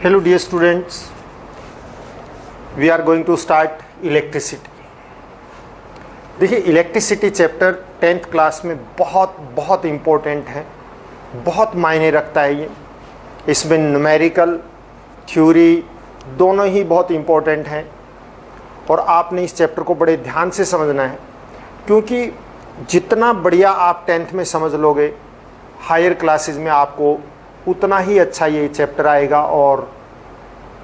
Hello dear students, we are going to start electricity. देखिए electricity chapter 10th class में बहुत important है, बहुत मायने रखता है ये। इसमें न्यूमेरिकल थ्योरी दोनों ही बहुत इम्पोर्टेंट हैं और आपने इस चैप्टर को बड़े ध्यान से समझना है, क्योंकि जितना बढ़िया आप 10th में समझ लोगे हायर क्लासेस में आपको उतना ही अच्छा ये चैप्टर आएगा। और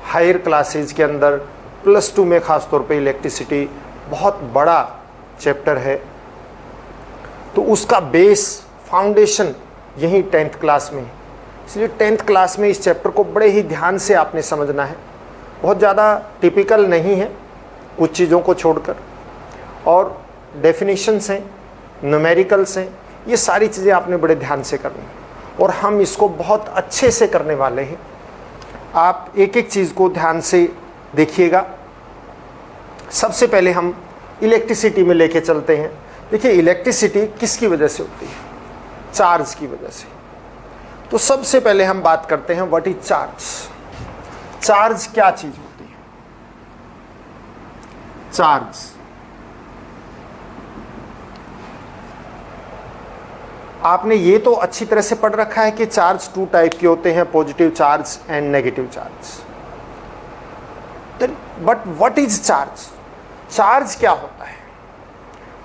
हायर क्लासेस के अंदर +2 में ख़ास तौर पे इलेक्ट्रिसिटी बहुत बड़ा चैप्टर है, तो उसका बेस फाउंडेशन यही 10th क्लास में है। इसलिए 10th क्लास में इस चैप्टर को बड़े ही ध्यान से आपने समझना है। बहुत ज़्यादा टिपिकल नहीं है कुछ चीज़ों को छोड़कर, और डेफिनेशंस हैं, न्यूमेरिकल्स हैं, ये सारी चीज़ें आपने बड़े ध्यान से करनी है और हम इसको बहुत अच्छे से करने वाले हैं। आप एक एक चीज़ को ध्यान से देखिएगा। सबसे पहले हम इलेक्ट्रिसिटी में लेके चलते हैं। देखिए इलेक्ट्रिसिटी किसकी वजह से होती है? चार्ज की वजह से। तो सबसे पहले हम बात करते हैं व्हाट इज चार्ज। चार्ज क्या चीज़ होती है? चार्ज आपने ये तो अच्छी तरह से पढ़ रखा है कि चार्ज 2 टाइप के होते हैं, positive charge and negative charge. But what is charge? Charge क्या होता है?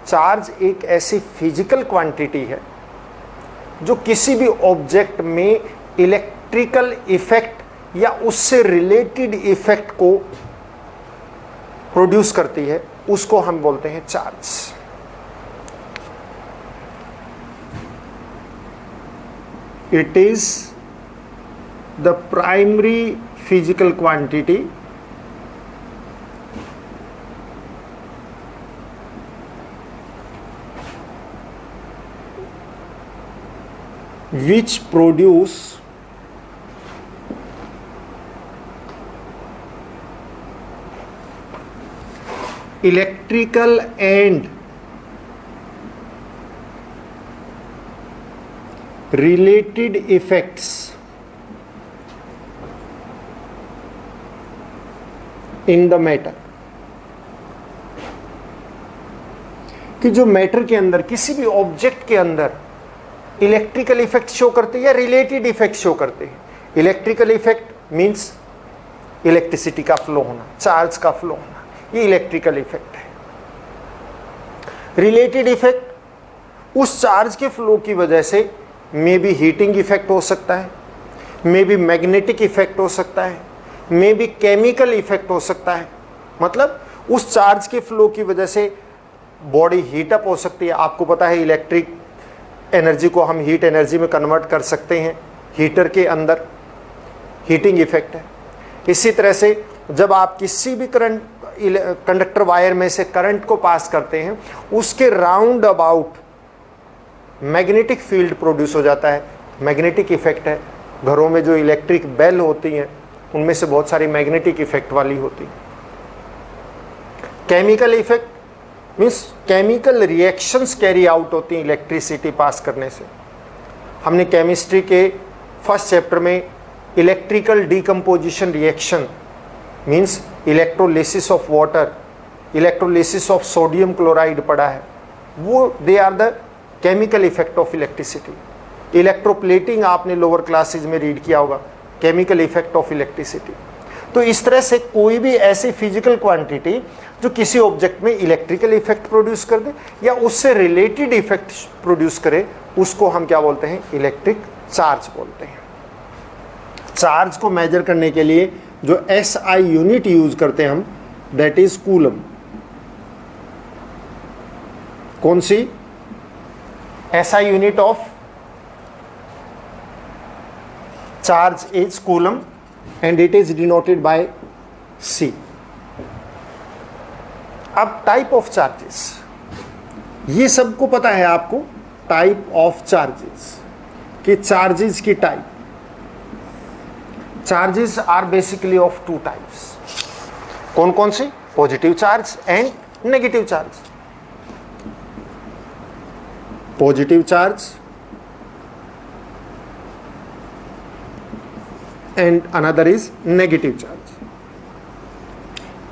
चार्ज एक ऐसी फिजिकल क्वांटिटी है जो किसी भी ऑब्जेक्ट में इलेक्ट्रिकल इफेक्ट या उससे रिलेटेड इफेक्ट को प्रोड्यूस करती है, उसको हम बोलते हैं charge. It is the primary physical quantity which produce electrical and related effects in the matter। कि जो मैटर के अंदर, किसी भी ऑब्जेक्ट के अंदर इलेक्ट्रिकल इफेक्ट शो करते हैं या रिलेटेड इफेक्ट शो करते हैं। इलेक्ट्रिकल इफेक्ट मींस इलेक्ट्रिसिटी का फ्लो होना, चार्ज का फ्लो होना, ये इलेक्ट्रिकल इफेक्ट है। रिलेटेड इफेक्ट उस चार्ज के फ्लो की वजह से मे बी हीटिंग इफेक्ट हो सकता है, मे बी मैग्नेटिक इफेक्ट हो सकता है, मे बी केमिकल इफेक्ट हो सकता है। मतलब उस चार्ज के फ्लो की वजह से बॉडी हीटअप हो सकती है। आपको पता है इलेक्ट्रिक एनर्जी को हम हीट एनर्जी में कन्वर्ट कर सकते हैं, हीटर के अंदर हीटिंग इफेक्ट है। इसी तरह से जब आप किसी भी कंडक्टर वायर में से करंट को पास करते हैं, उसके round about magnetic field produce हो जाता है, मैग्नेटिक इफेक्ट है। घरों में जो इलेक्ट्रिक बेल होती हैं उनमें से बहुत सारी मैग्नेटिक इफेक्ट वाली होती है। Chemical effect means chemical reactions carry out होती हैं इलेक्ट्रिसिटी पास करने से। हमने केमिस्ट्री के फर्स्ट चैप्टर में electrical decomposition reaction means electrolysis of water, electrolysis of sodium chloride पढ़ा है। वो they are the chemical effect of electricity. Electroplating आपने लोअर क्लासेज में रीड किया होगा, केमिकल इफेक्ट ऑफ इलेक्ट्रिसिटी। तो इस तरह से कोई भी ऐसी फिजिकल क्वांटिटी जो किसी ऑब्जेक्ट में इलेक्ट्रिकल इफेक्ट प्रोड्यूस कर दे या उससे रिलेटेड इफेक्ट प्रोड्यूस करे, उसको हम क्या बोलते हैं? इलेक्ट्रिक चार्ज बोलते हैं। चार्ज को मेजर करने के लिए जो SI यूनिट यूज करते हैं हम, दैट इज कूलम। कौन सी? SI unit of charge is coulomb and it is denoted by C। अब टाइप ऑफ चार्जेस, ये सबको पता है आपको, टाइप ऑफ चार्जेस कि चार्जेस की type. Charges are basically of 2 types. कौन कौन सी? Positive charge and negative charge. Positive charge and another is negative charge.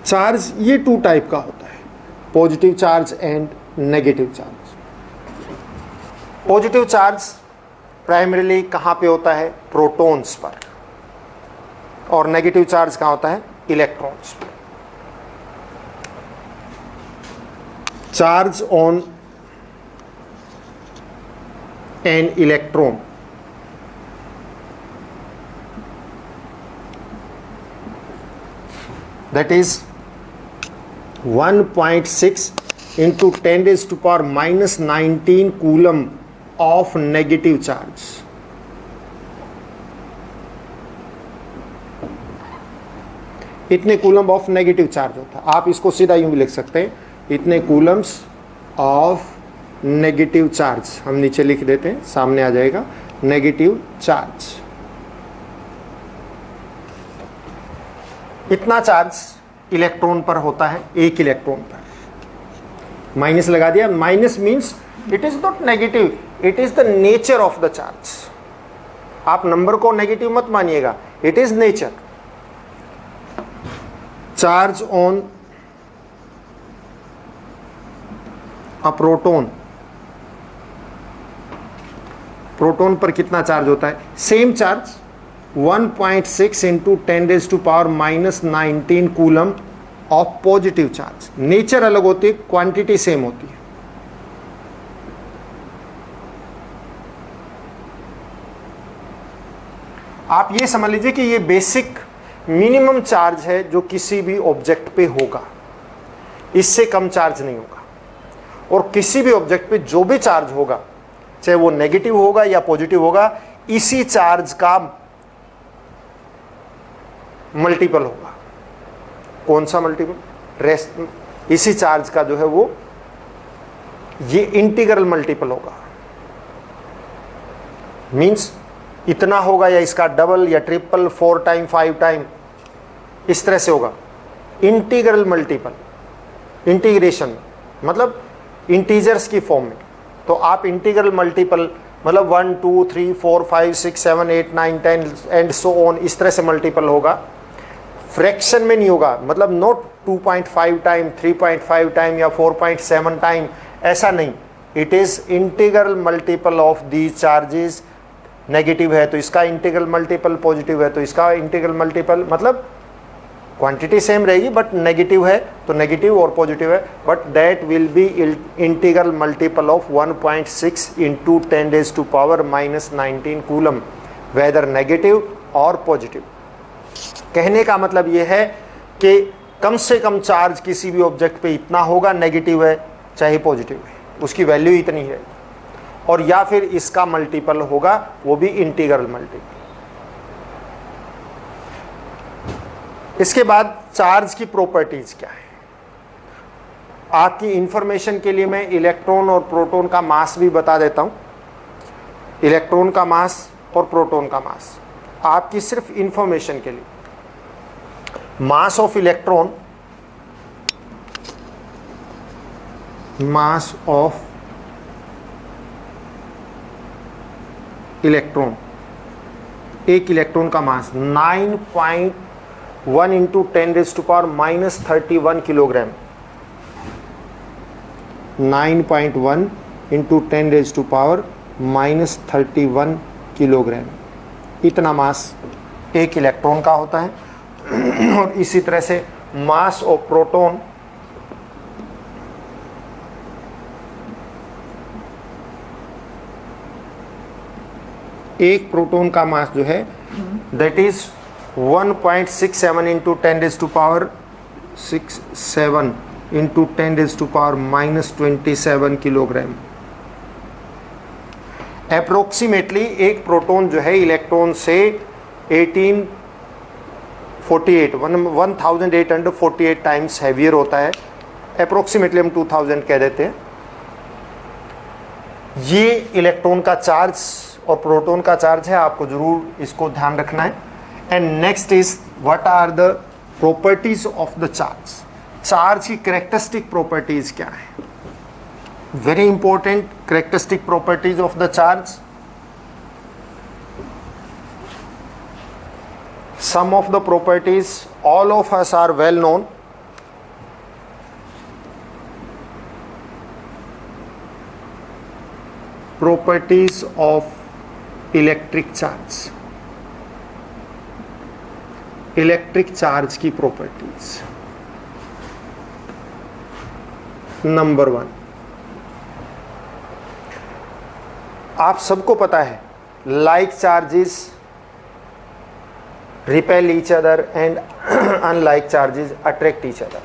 Charge ये टू टाइप का होता है, positive charge and negative charge. Positive charge primarily कहाँ पे होता है? प्रोटॉन्स पर, और नेगेटिव चार्ज कहाँ होता है? इलेक्ट्रॉन्स पर। Charge on an electron that is 1.6 into 10 raised to power minus 19 coulomb of negative charge। इतने कूलम ऑफ नेगेटिव चार्ज होता है। आप इसको सीधा यूं भी लिख सकते हैं, इतने कूलम्स ऑफ नेगेटिव चार्ज। हम नीचे लिख देते हैं, सामने आ जाएगा नेगेटिव चार्ज। इतना चार्ज इलेक्ट्रॉन पर होता है, एक इलेक्ट्रॉन पर। माइनस लगा दिया, minus means it is not negative, it is the nature of the charge. आप नंबर को नेगेटिव मत मानिएगा, it is nature. Charge on a proton, proton पर कितना चार्ज होता है? Same charge 1.6 into 10 raise to power minus 19 coulomb of positive charge. Nature अलग होती है, क्वांटिटी सेम होती है। आप ये समझ लीजिए कि ये बेसिक मिनिमम चार्ज है जो किसी भी ऑब्जेक्ट पे होगा, इससे कम चार्ज नहीं होगा। और किसी भी ऑब्जेक्ट पे जो भी चार्ज होगा, चाहे वो नेगेटिव होगा या पॉजिटिव होगा, इसी चार्ज का मल्टीपल होगा। कौन सा मल्टीपल? रेस्ट इसी चार्ज का जो है वो ये इंटीग्रल मल्टीपल होगा। मींस इतना होगा या इसका डबल या ट्रिपल, 4 टाइम 5 टाइम, इस तरह से होगा। इंटीग्रल मल्टीपल, इंटीग्रेशन मतलब इंटीजर्स की फॉर्म में। तो आप इंटीग्रल मल्टीपल मतलब 1 2 3 4 5 6 7 8 9 10 एंड सो ऑन, इस तरह से मल्टीपल होगा। फ्रैक्शन में नहीं होगा, मतलब नॉट 2.5 टाइम, 3.5 टाइम या 4.7 टाइम, ऐसा नहीं। It is integral multiple of these charges. Negative है तो इसका इंटीग्रल मल्टीपल, पॉजिटिव है तो इसका इंटीग्रल मल्टीपल, मतलब क्वांटिटी सेम रहेगी बट नेगेटिव है तो नेगेटिव और पॉजिटिव है, but that will be integral multiple of 1.6 into 10 raise to power minus 19 coulomb, whether negative और पॉजिटिव। कहने का मतलब यह है कि कम से कम चार्ज किसी भी ऑब्जेक्ट पे इतना होगा, नेगेटिव है चाहे पॉजिटिव है, उसकी वैल्यू इतनी है। और या फिर इसका मल्टीपल होगा, वो भी इंटीग्रल मल्टीपल। इसके बाद चार्ज की प्रॉपर्टीज क्या है? आपकी इंफॉर्मेशन के लिए मैं इलेक्ट्रॉन और प्रोटॉन का मास भी बता देता हूं। इलेक्ट्रॉन का मास और प्रोटॉन का मास आपकी सिर्फ इंफॉर्मेशन के लिए। Mass of electron, mass of electron, एक इलेक्ट्रॉन का mass 9.1 into 10 raise to power minus 31 kilogram. 9.1 into 10 raise to power minus 31 kilogram, इतना मास एक इलेक्ट्रॉन का होता है। और इसी तरह से मास ऑफ प्रोटॉन, एक प्रोटॉन का मास जो है that is 1.67 into 10 raise to power 67 into 10 raise to power minus 27 kilogram. Approximately एक प्रोटॉन जो है इलेक्ट्रॉन से 1848 टाइम्स हैवियर होता है। अप्रोक्सीमेटली हम 2000 कह देते हैं। ये इलेक्ट्रॉन का चार्ज और प्रोटॉन का चार्ज है, आपको जरूर इसको ध्यान रखना है। And next is what are the properties of the charge. Charge की कैरेक्टरिस्टिक प्रॉपर्टीज क्या है? Very important characteristic properties of the charge. some of the properties all of us are well known. Properties of electric charge, electric charge की properties. Number 1, आप सबको पता है like charges repel each other and unlike charges attract each other.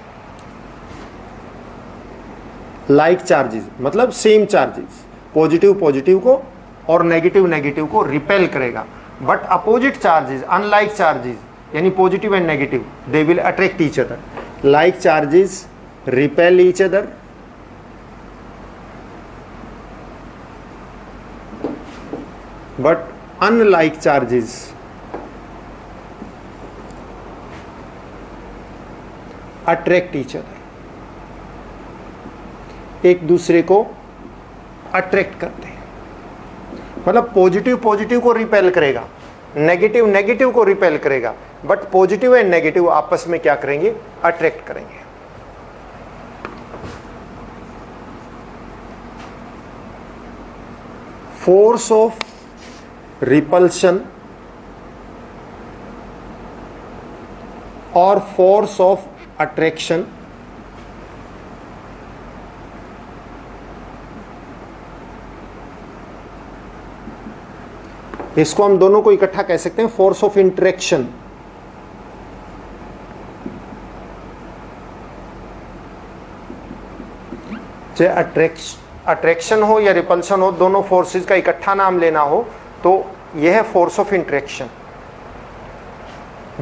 Like charges मतलब same charges, positive positive को और negative negative को repel करेगा. But opposite charges, unlike charges यानी positive and negative, they will attract each other. Like charges repel each other, but unlike charges attract each other. एक दूसरे को attract करते हैं. मतलब पॉजिटिव पॉजिटिव को रिपेल करेगा, नेगेटिव नेगेटिव को रिपेल करेगा, बट पॉजिटिव एंड नेगेटिव आपस में क्या करेंगे? अट्रैक्ट करेंगे. फोर्स ऑफ रिपल्शन और फोर्स ऑफ अट्रैक्शन इसको हम दोनों को इकट्ठा कह सकते हैं फोर्स ऑफ इंटरेक्शन. चाहे अट्रैक्शन हो या रिपल्शन हो, दोनों फोर्सेस का इकट्ठा नाम लेना हो तो यह है force of interaction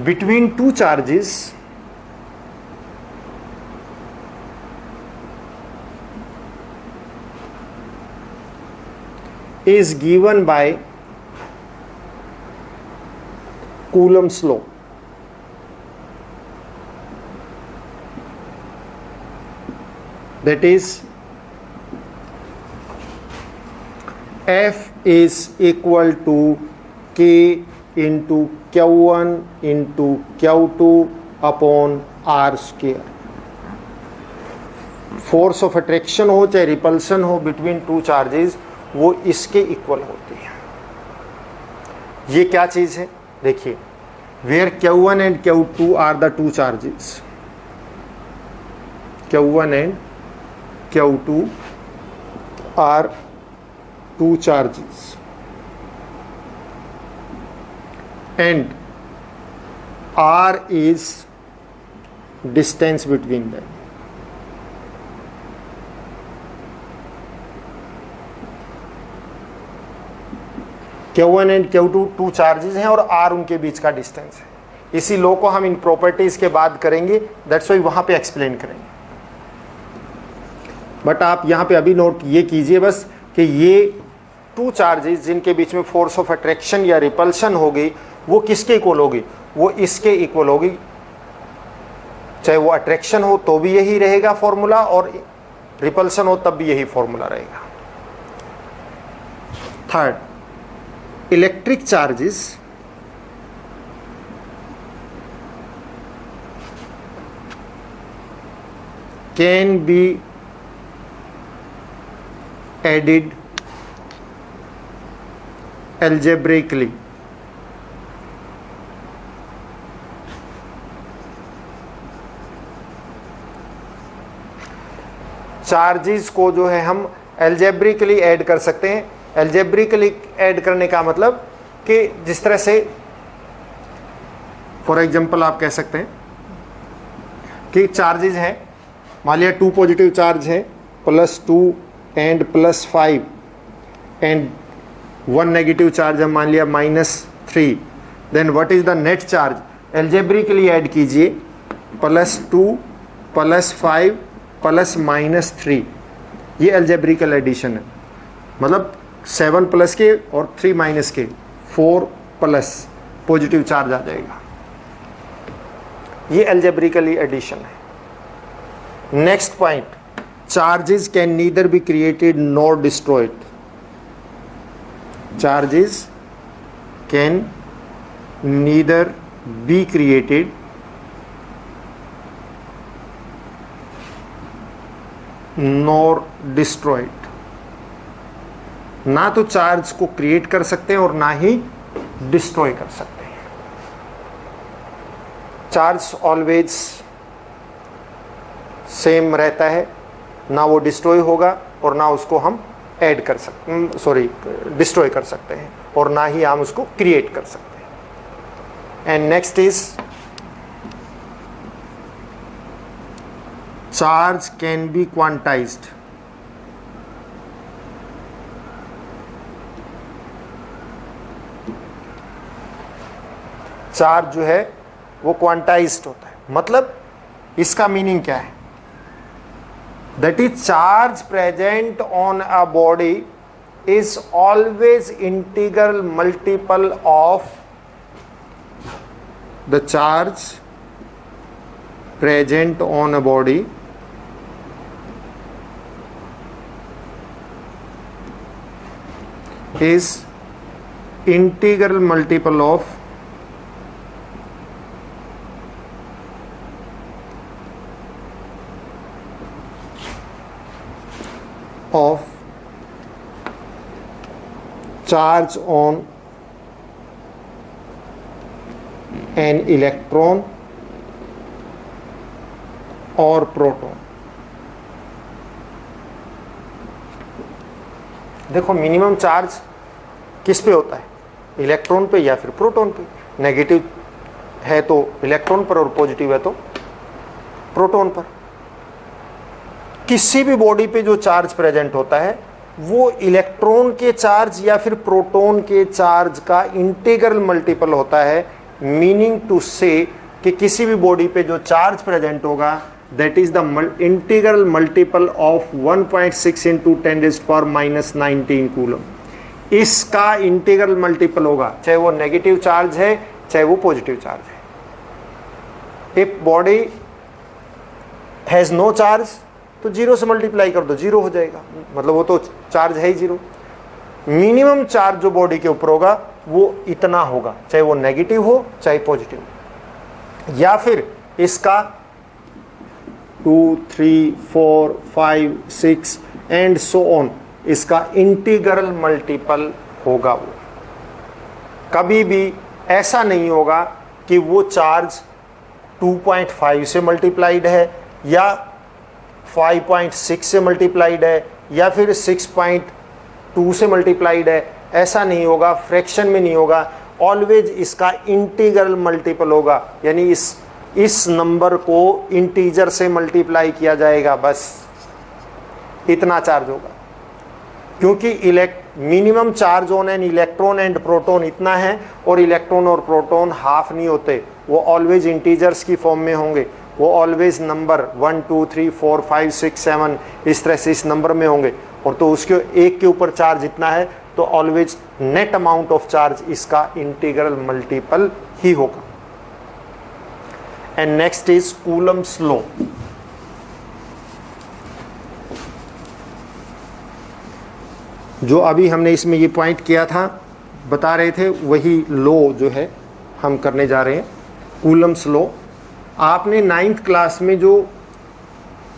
between two charges is given by Coulomb's law. That is, F is equal to K into Q1 into Q2 upon R square. Force of attraction हो चाहे रिपल्सन हो बिटवीन टू चार्जेस, वो इसके equal होती है. ये क्या चीज़ है? देखिए, where Q1 and Q2 are the two charges, Q1 and Q2 are two charges and R is distance between them. Q1 and Q2 two charges हैं और R उनके बीच का डिस्टेंस है. इसी लो को हम इन प्रॉपर्टीज के बाद करेंगे, दैट्स वाई वहां पे एक्सप्लेन करेंगे. बट आप यहाँ पे अभी नोट ये कीजिए बस कि ये टू चार्जेस जिनके बीच में फोर्स ऑफ अट्रैक्शन या रिपल्शन होगी, वो किसके इक्वल होगी? वो इसके इक्वल होगी. चाहे वो अट्रैक्शन हो तो भी यही रहेगा फॉर्मूला, और रिपल्शन हो तब भी यही फॉर्मूला रहेगा. Third, electric charges can be added algebraically. Charges को जो है हम एल्जेब्रिकली ऐड कर सकते हैं. एल्जेब्रिकली ऐड करने का मतलब कि जिस तरह से फॉर एग्जांपल आप कह सकते हैं कि चार्जेस हैं, मान लिया 2 पॉजिटिव चार्ज है +2 एंड +5 एंड 1 नेगेटिव चार्ज है मान लिया -3. Then what is the net charge? Algebraically add कीजिए +2 +5 +-3. ये एल्जेब्रिकल एडिशन है, मतलब 7 प्लस के और 3 माइनस के 4 प्लस पॉजिटिव चार्ज आ जाएगा. ये एल्जेब्रिकली एडिशन है. Next point, charges can neither be created nor destroyed. Charges can neither be created nor destroyed। ना तो चार्ज को क्रिएट कर सकते हैं और ना ही डिस्ट्रॉय कर सकते हैं। चार्ज ऑलवेज सेम रहता है, ना वो डिस्ट्रॉय होगा और ना उसको हम ऐड कर सकते, डिस्ट्रॉय कर सकते हैं, और ना ही हम उसको क्रिएट कर सकते हैं। And next is charge can be quantized. Charge जो है वो क्वांटाइज्ड होता है, मतलब इसका मीनिंग क्या है? That is charge present on a body is always integral multiple of the charge present on a body is integral multiple of charge on an electron or proton। देखो मिनिमम चार्ज किस पे होता है? Electron पे या फिर proton पे। Negative है तो इलेक्ट्रॉन पर और पॉजिटिव है तो प्रोटॉन पर। किसी भी बॉडी पे जो चार्ज प्रेजेंट होता है वो इलेक्ट्रॉन के चार्ज या फिर प्रोटॉन के चार्ज का इंटीग्रल मल्टीपल होता है। मीनिंग टू से कि किसी भी बॉडी पे जो चार्ज प्रेजेंट होगा that is the integral multiple of 1.6 into 10⁻⁻19 coulomb. इसका इंटीग्रल मल्टीपल होगा, चाहे वो नेगेटिव चार्ज है चाहे वो पॉजिटिव चार्ज है। If body has no charge तो 0 से मल्टीप्लाई कर दो, 0 हो जाएगा, मतलब वो तो चार्ज है ही 0। मिनिमम चार्ज जो बॉडी के ऊपर होगा वो इतना होगा, चाहे वो नेगेटिव हो चाहे पॉजिटिव, या फिर इसका 2, 3, 4, 5, 6 एंड सो ऑन, इसका इंटीग्रल मल्टीपल होगा। वो कभी भी ऐसा नहीं होगा कि वो चार्ज 2.5 से मल्टीप्लाइड है या 5.6 से मल्टीप्लाइड है या फिर 6.2 से मल्टीप्लाइड है, ऐसा नहीं होगा, फ्रैक्शन में नहीं होगा। ऑलवेज इसका इंटीग्रल मल्टीपल होगा, यानी इस नंबर को इंटीजर से मल्टीप्लाई किया जाएगा, बस इतना चार्ज होगा। क्योंकि minimum charge on an electron and proton इतना है, और इलेक्ट्रॉन और प्रोटॉन हाफ नहीं होते, वो ऑलवेज इंटीजर्स की फॉर्म में होंगे। वो ऑलवेज नंबर 1, 2, 3, 4, 5, 6, 7 इस तरह से इस नंबर में होंगे, और तो उसके एक के ऊपर चार्ज इतना है तो always net amount of charge इसका इंटीग्रल मल्टीपल ही होगा। And next is Coulomb's law. जो अभी हमने इसमें ये पॉइंट किया था, बता रहे थे, वही लॉ जो है हम करने जा रहे हैं, कूलम्स लॉ। आपने 9th क्लास में जो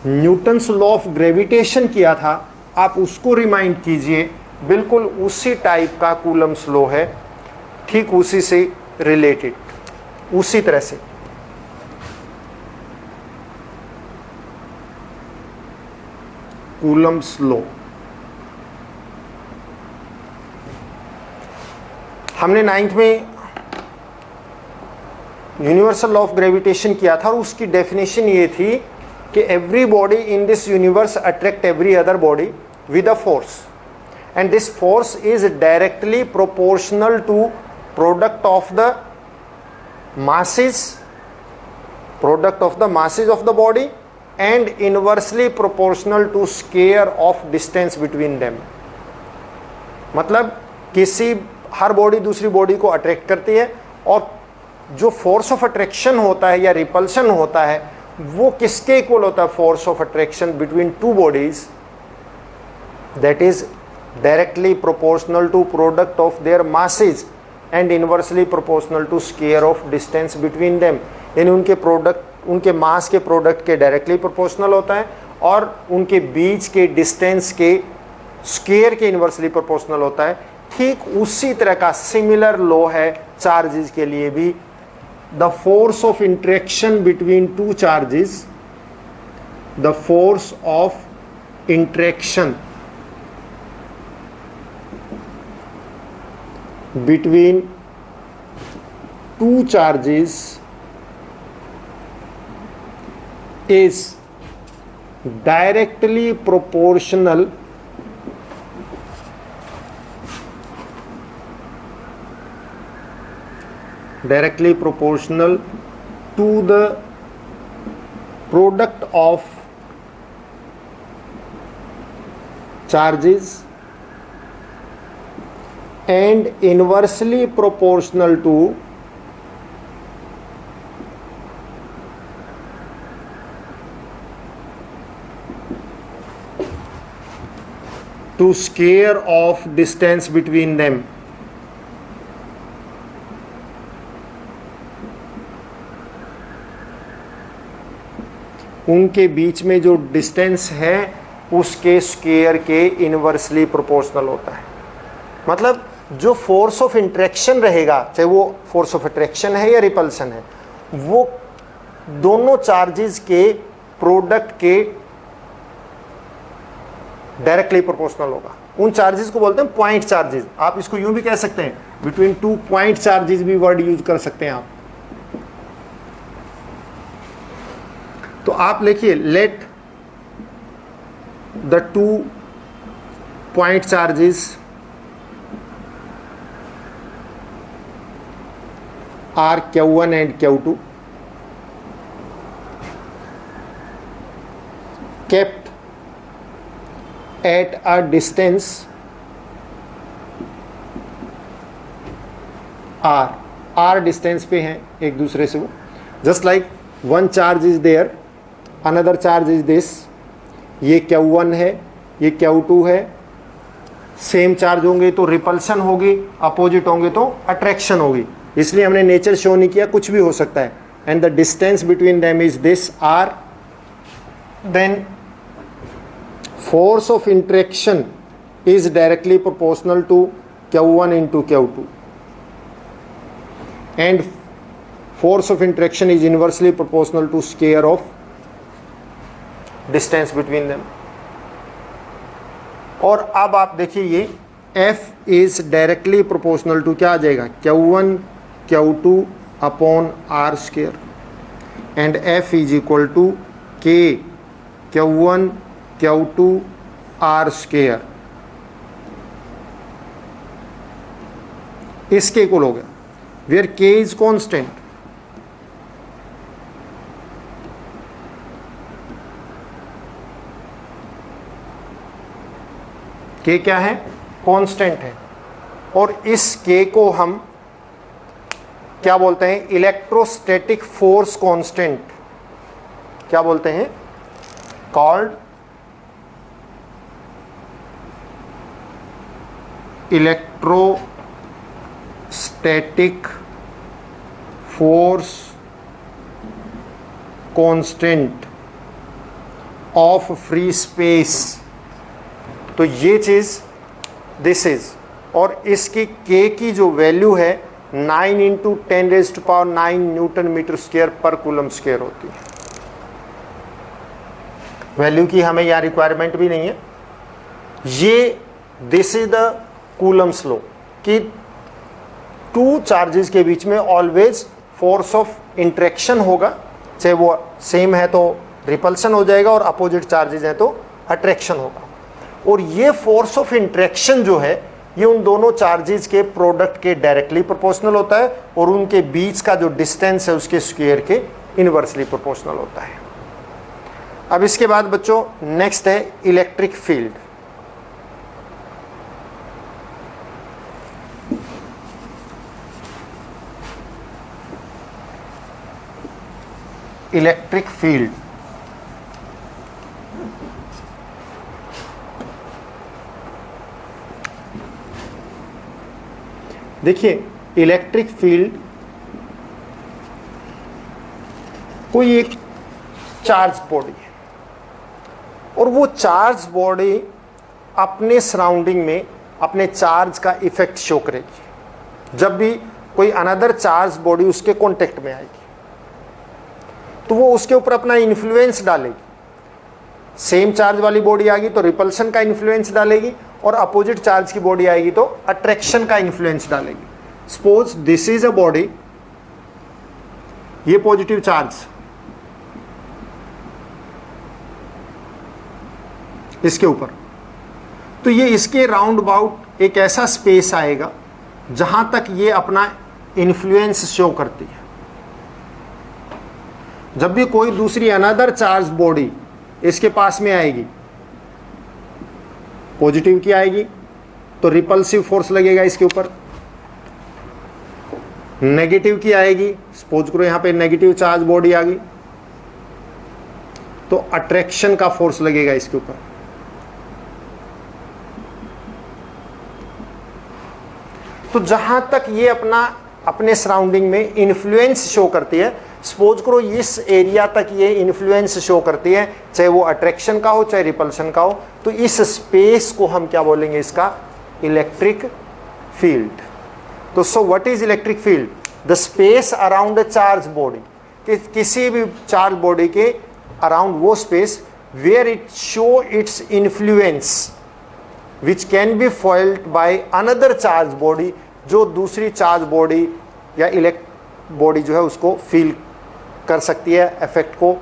न्यूटन्स लॉ ऑफ ग्रेविटेशन किया था, आप उसको रिमाइंड कीजिए। बिल्कुल उसी टाइप का कूलम्स लॉ है, ठीक उसी से रिलेटेड, उसी तरह से। कूलम्स लॉ हमने 9th में यूनिवर्सल लॉ ऑफ ग्रेविटेशन किया था, और उसकी डेफिनेशन ये थी कि every body in this universe attract every other body with a force, and this force is directly proportional to product of the masses of the body and inversely proportional to square of distance between them। मतलब हर body दूसरी body को attract करती है, और जो force of attraction होता है या रिपल्शन होता है वो किसके इक्वल होता है? Force of attraction between two bodies, that is directly proportional to product of their masses and inversely proportional to square of distance between them, यानी उनके मास के प्रोडक्ट के डायरेक्टली प्रोपोर्शनल होता है और उनके बीच के डिस्टेंस के स्क्वायर के इनवर्सली प्रोपोर्शनल होता है। ठीक उसी तरह का सिमिलर लॉ है चार्जेस के लिए भी। The force of interaction between two charges, the force of interaction between two charges is directly proportional to the product of charges and inversely proportional to square of distance between them। उनके बीच में जो distance है उसके square के inversely proportional होता है। मतलब जो फोर्स ऑफ इंटरेक्शन रहेगा, चाहे वो फोर्स ऑफ अट्रैक्शन है या रिपल्शन है, वो दोनों चार्जेस के प्रोडक्ट के डायरेक्टली प्रोपोर्शनल होगा। उन चार्जेस को बोलते हैं पॉइंट चार्जेस। आप इसको यूं भी कह सकते हैं, बिटवीन टू पॉइंट चार्जेस भी वर्ड यूज कर सकते हैं आप। तो आप लिखिए, let the two point charges are Q1 and Q2 kept at a distance r distance पे हैं एक दूसरे से। वो just like one charge is there, another charge is this. ये Q1 है, ये Q2 है। सेम चार्ज होंगे तो रिपल्शन होगी, अपोजिट होंगे तो अट्रैक्शन होगी। इसलिए हमने नेचर शो नहीं किया, कुछ भी हो सकता है। And the distance between them is this r। Then force of interaction is directly proportional to Q1 into Q2 and force of interaction is inversely proportional to square of distance between them। और अब आप देखिए, ये F is directly proportional to क्या आ जाएगा, Q1 Q2 upon R square and F is equal to K Q1 Q2 R square, इसके equal हो गया, where K is constant. K क्या है, कांस्टेंट है। और इस K को हम क्या बोलते हैं, इलेक्ट्रोस्टैटिक फोर्स कांस्टेंट क्या बोलते हैं, called electrostatic force constant of free space. तो ये चीज दिस इज, और इसकी K की जो वैल्यू है 9 × 10⁹ न्यूटन मीटर स्क्वायर पर कूलम स्क्वायर होती है। वैल्यू की हमें यहाँ रिक्वायरमेंट भी नहीं है। ये this is the Coulomb's law कि टू चार्जेस के बीच में ऑलवेज फोर्स ऑफ इंटरेक्शन होगा, चाहे वो सेम है तो रिपल्शन हो जाएगा और अपोजिट चार्जेस हैं तो अट्रैक्शन होगा। और ये फोर्स ऑफ इंटरेक्शन जो है ये उन दोनों चार्जेस के प्रोडक्ट के डायरेक्टली प्रोपोर्शनल होता है और उनके बीच का जो डिस्टेंस है उसके स्क्वायर के इनवर्सली प्रोपोर्शनल होता है। अब इसके बाद बच्चों नेक्स्ट है इलेक्ट्रिक फील्ड। इलेक्ट्रिक फील्ड देखिए, इलेक्ट्रिक फील्ड कोई एक चार्ज बॉडी है और वो चार्ज बॉडी अपने सराउंडिंग में अपने चार्ज का इफेक्ट शो करेगी। जब भी कोई अनदर चार्ज बॉडी उसके कांटेक्ट में आएगी तो वो उसके ऊपर अपना इन्फ्लुएंस डालेगी। सेम चार्ज वाली बॉडी आएगी तो रिपल्शन का इन्फ्लुएंस डालेगी और अपोजिट चार्ज की बॉडी आएगी तो अट्रैक्शन का इन्फ्लुएंस डालेगी। Suppose this is a body, ये पॉजिटिव चार्ज इसके ऊपर, तो ये इसके राउंड अबाउट एक ऐसा स्पेस आएगा जहां तक ये अपना इन्फ्लुएंस शो करती है। जब भी कोई दूसरी अनदर चार्ज बॉडी इसके पास में आएगी, पॉजिटिव की आएगी तो रिपल्सिव फोर्स लगेगा इसके ऊपर, नेगेटिव की आएगी, सपोज करो यहां पे नेगेटिव चार्ज बॉडी आ गई तो अट्रैक्शन का फोर्स लगेगा इसके ऊपर। तो जहां तक ये अपने सराउंडिंग में इन्फ्लुएंस शो करती है, सपोज करो इस एरिया तक ये इन्फ्लुएंस शो करती है, चाहे वो अट्रैक्शन का हो चाहे रिपल्शन का हो, तो इस स्पेस को हम क्या बोलेंगे, इसका इलेक्ट्रिक फील्ड। तो so what is electric field? The space around a charge body, किसी भी चार्ज बॉडी के अराउंड वो space where it show its influence which can be foiled by another charge body, जो दूसरी चार्ज बॉडी या elect body जो है उसको फील कर सकती है इफेक्ट को।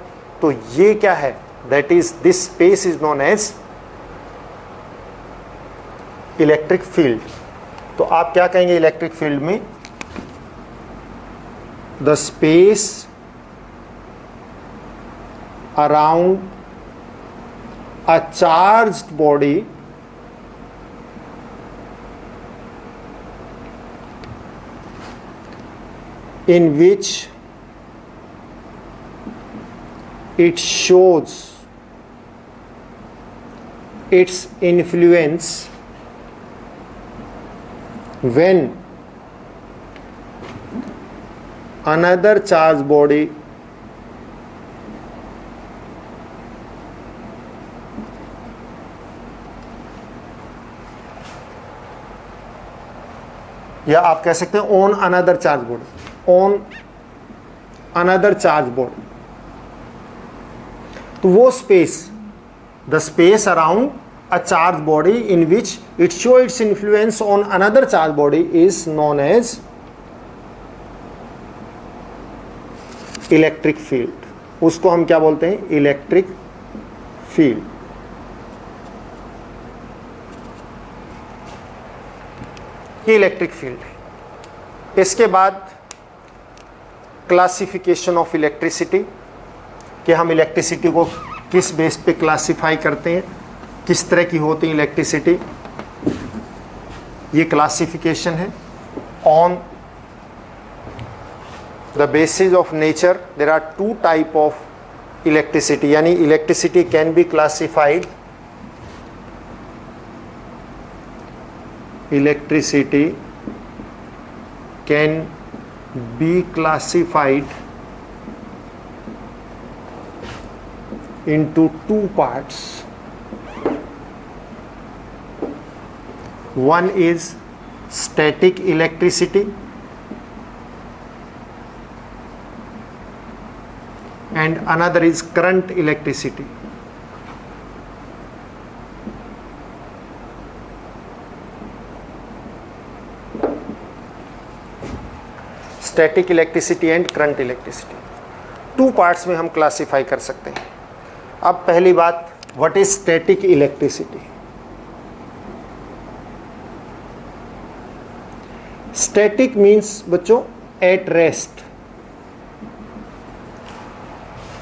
तो ये क्या है? That is this space is known as electric field. तो आप क्या कहेंगे इलेक्ट्रिक फील्ड में? The space around a charged body in which it shows its influence when another charged body या आप कह सकते हैं on another charge body, on another charge body. तो वो space, the space around a charge body in which it show its influence on another charge body is known as electric field. उसको हम क्या बोलते हैं? Electric field. ये electric field है। इसके बाद क्लासिफिकेशन ऑफ इलेक्ट्रिसिटी, कि हम इलेक्ट्रिसिटी को किस बेस पे क्लासिफाई करते हैं, किस तरह की होती है इलेक्ट्रिसिटी, ये क्लासिफिकेशन है। On the basis of nature there are two type of electricity, यानी electricity can be classified, electricity can be classified into two parts. One is static electricity and another is current electricity. Static electricity and current electricity, two parts में हम classify कर सकते हैं। अब पहली बात, what is static electricity? Static means बच्चों at rest.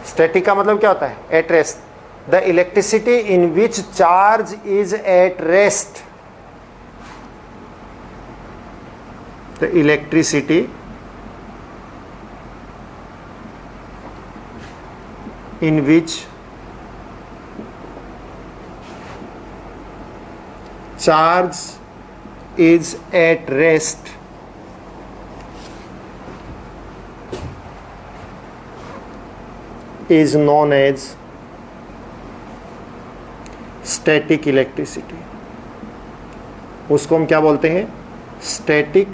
Static का मतलब क्या होता है? At rest. The electricity in which charge is at rest. The electricity in which charge is at rest is known as static electricity. उसको हम क्या बोलते हैं? स्टैटिक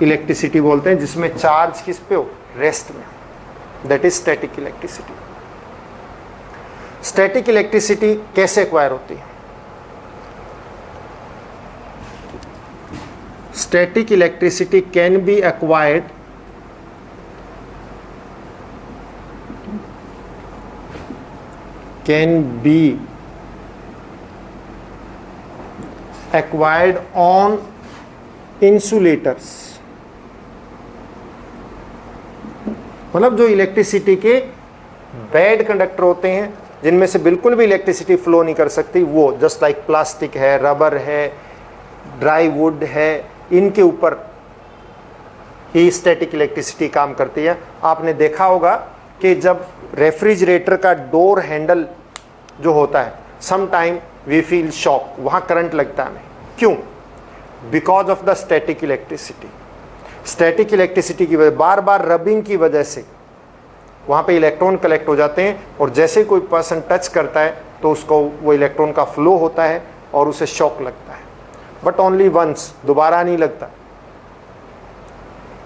इलेक्ट्रिसिटी बोलते हैं, जिसमें चार्ज किस पे हो? रेस्ट में. That is static electricity. Static electricity कैसे एक्वायर होती है? Static electricity can B acquired on insulators. मतलब जो इलेक्ट्रिसिटी के बैड कंडक्टर होते हैं, जिनमें से बिल्कुल भी इलेक्ट्रिसिटी फ्लो नहीं कर सकती, वो जस्ट लाइक प्लास्टिक है, रबर है, ड्राई वुड है, इनके ऊपर ही स्टैटिक इलेक्ट्रिसिटी काम करती है. आपने देखा होगा कि जब रेफ्रिजरेटर का डोर हैंडल जो होता है, some time we feel shock, वहाँ करंट लगता है हमें. क्यों? Because of the static electricity. Static electricity की वजह, बार बार रबिंग की वजह से वहाँ पे इलेक्ट्रॉन कलेक्ट हो जाते हैं, और जैसे कोई पर्सन टच करता है तो उसको वो इलेक्ट्रॉन का फ्लो होता है और उसे शॉक लगता है. बट ओनली वंस, दोबारा नहीं लगता,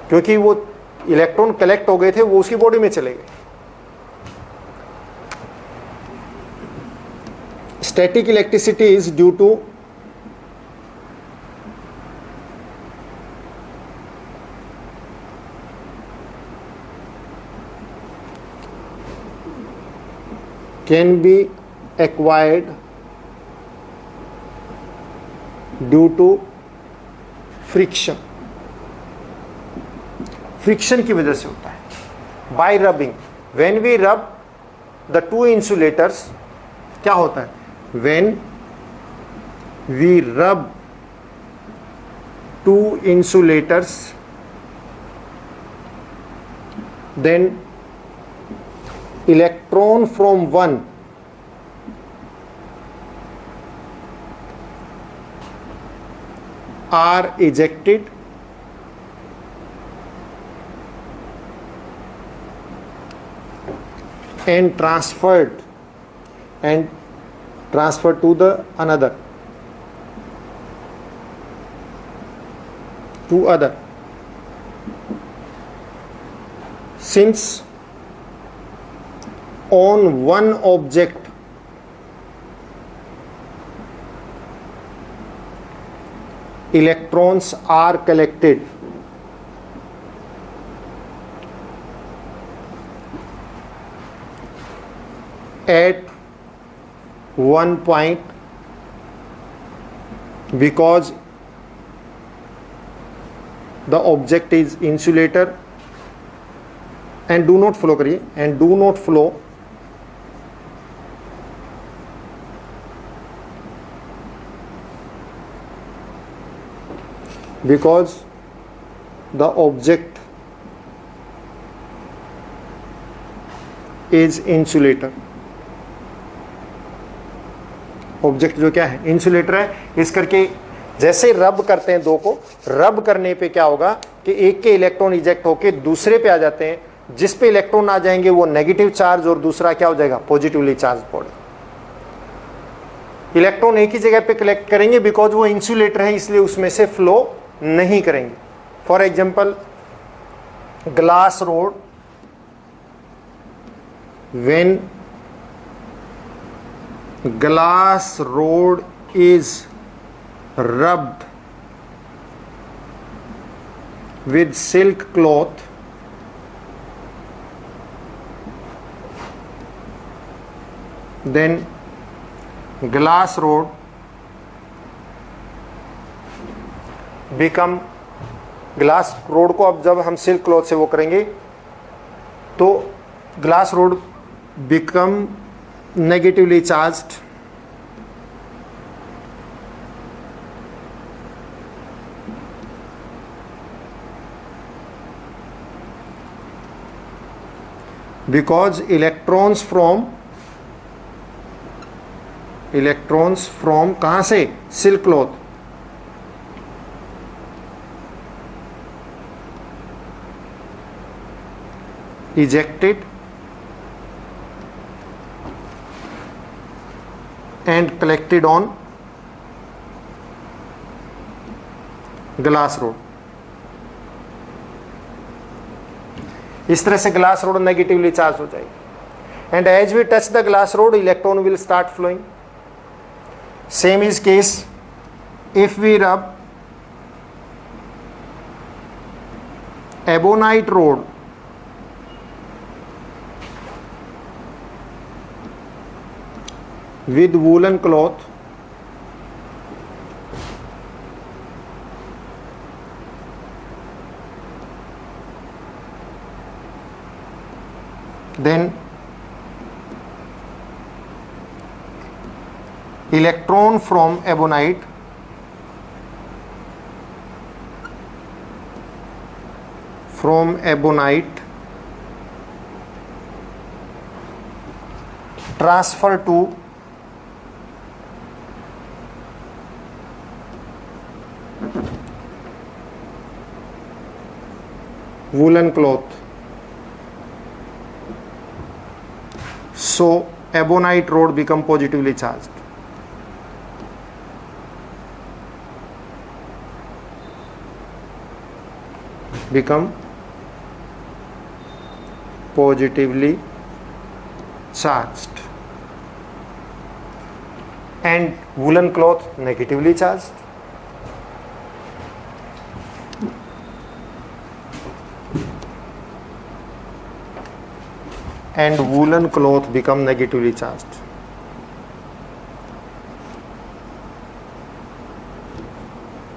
क्योंकि वो इलेक्ट्रॉन कलेक्ट हो गए थे, वो उसकी बॉडी में चले गए. Static electricity is due to can be acquired due to friction. Friction की वजह से होता है. By rubbing, when we rub the two insulators, क्या होता है? When we rub two insulators, then electron from one are ejected and transferred to the another, to other. Since on one object electrons are collected, at one point, because the object is insulator, and do not flow करिए, and do not flow because the object is insulator. Object जो क्या है? Insulator है. इस करके जैसे रब करते हैं दो को, रब करने पे क्या होगा कि एक के इलेक्ट्रॉन इजेक्ट होके दूसरे पे आ जाते हैं. जिस पे इलेक्ट्रॉन आ जाएंगे वो नेगेटिव चार्ज, और दूसरा क्या हो जाएगा? Positively charge body. इलेक्ट्रॉन एक ही जगह पे कलेक्ट करेंगे बिकॉज वो इंसुलेटर है, इसलिए उसमें से फ्लो नहीं करेंगे. For example glass rod, when glass rod is rubbed with silk cloth, then glass rod become, glass rod को अब जब हम सिल्क क्लॉथ से वो करेंगे तो glass rod become negatively charged, because electrons from कहाँ से? Silk cloth, ejected and collected on glass rod. इस तरह से ग्लास रोड नेगेटिवली चार्ज हो जाएगी and as we touch the glass rod electron will start flowing. Same is case if we rub ebonite rod with woolen cloth, then electron from ebonite transfer to woolen cloth. So ebonite rod become positively charged. Become positively charged and woolen cloth negatively charged. And woolen cloth become negatively charged.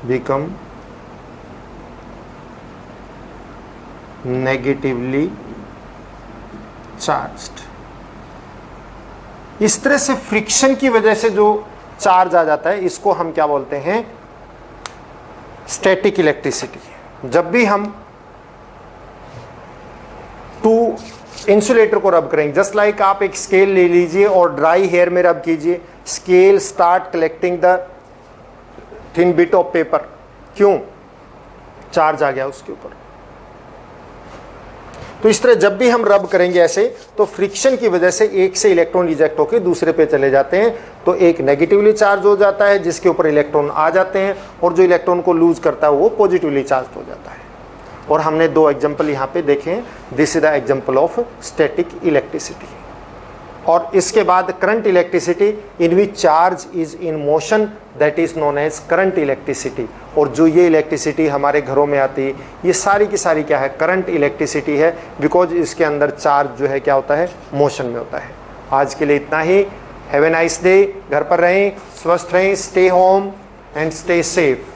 Become negatively charged. इस तरह से friction की वजह से जो charge आ जाता है इसको हम क्या बोलते हैं? Static electricity. जब भी हम टू इंसुलेटर को रब करेंगे, जस्ट लाइक आप एक स्केल ले लीजिए और ड्राई हेयर में रब कीजिए, scale start collecting the thin bit of paper. क्यों? चार्ज आ गया उसके ऊपर. तो इस तरह जब भी हम रब करेंगे ऐसे तो फ्रिक्शन की वजह से एक से इलेक्ट्रॉन रिजेक्ट होकर दूसरे पे चले जाते हैं, तो एक नेगेटिवली चार्ज हो जाता है जिसके ऊपर इलेक्ट्रॉन आ जाते हैं और जो इलेक्ट्रॉन को लूज करता है वो पॉजिटिवली चार्ज हो जाता है. और हमने दो एग्जांपल यहाँ पे देखे हैं. This is the example of static electricity. और इसके बाद current electricity in which charge is in motion, that is known as current electricity. और जो ये इलेक्ट्रिसिटी हमारे घरों में आती है ये सारी की सारी क्या है? करंट इलेक्ट्रिसिटी है, बिकॉज इसके अंदर चार्ज जो है क्या होता है? मोशन में होता है. आज के लिए इतना ही. Have a nice day. घर पर रहें, स्वस्थ रहें, stay home and stay safe.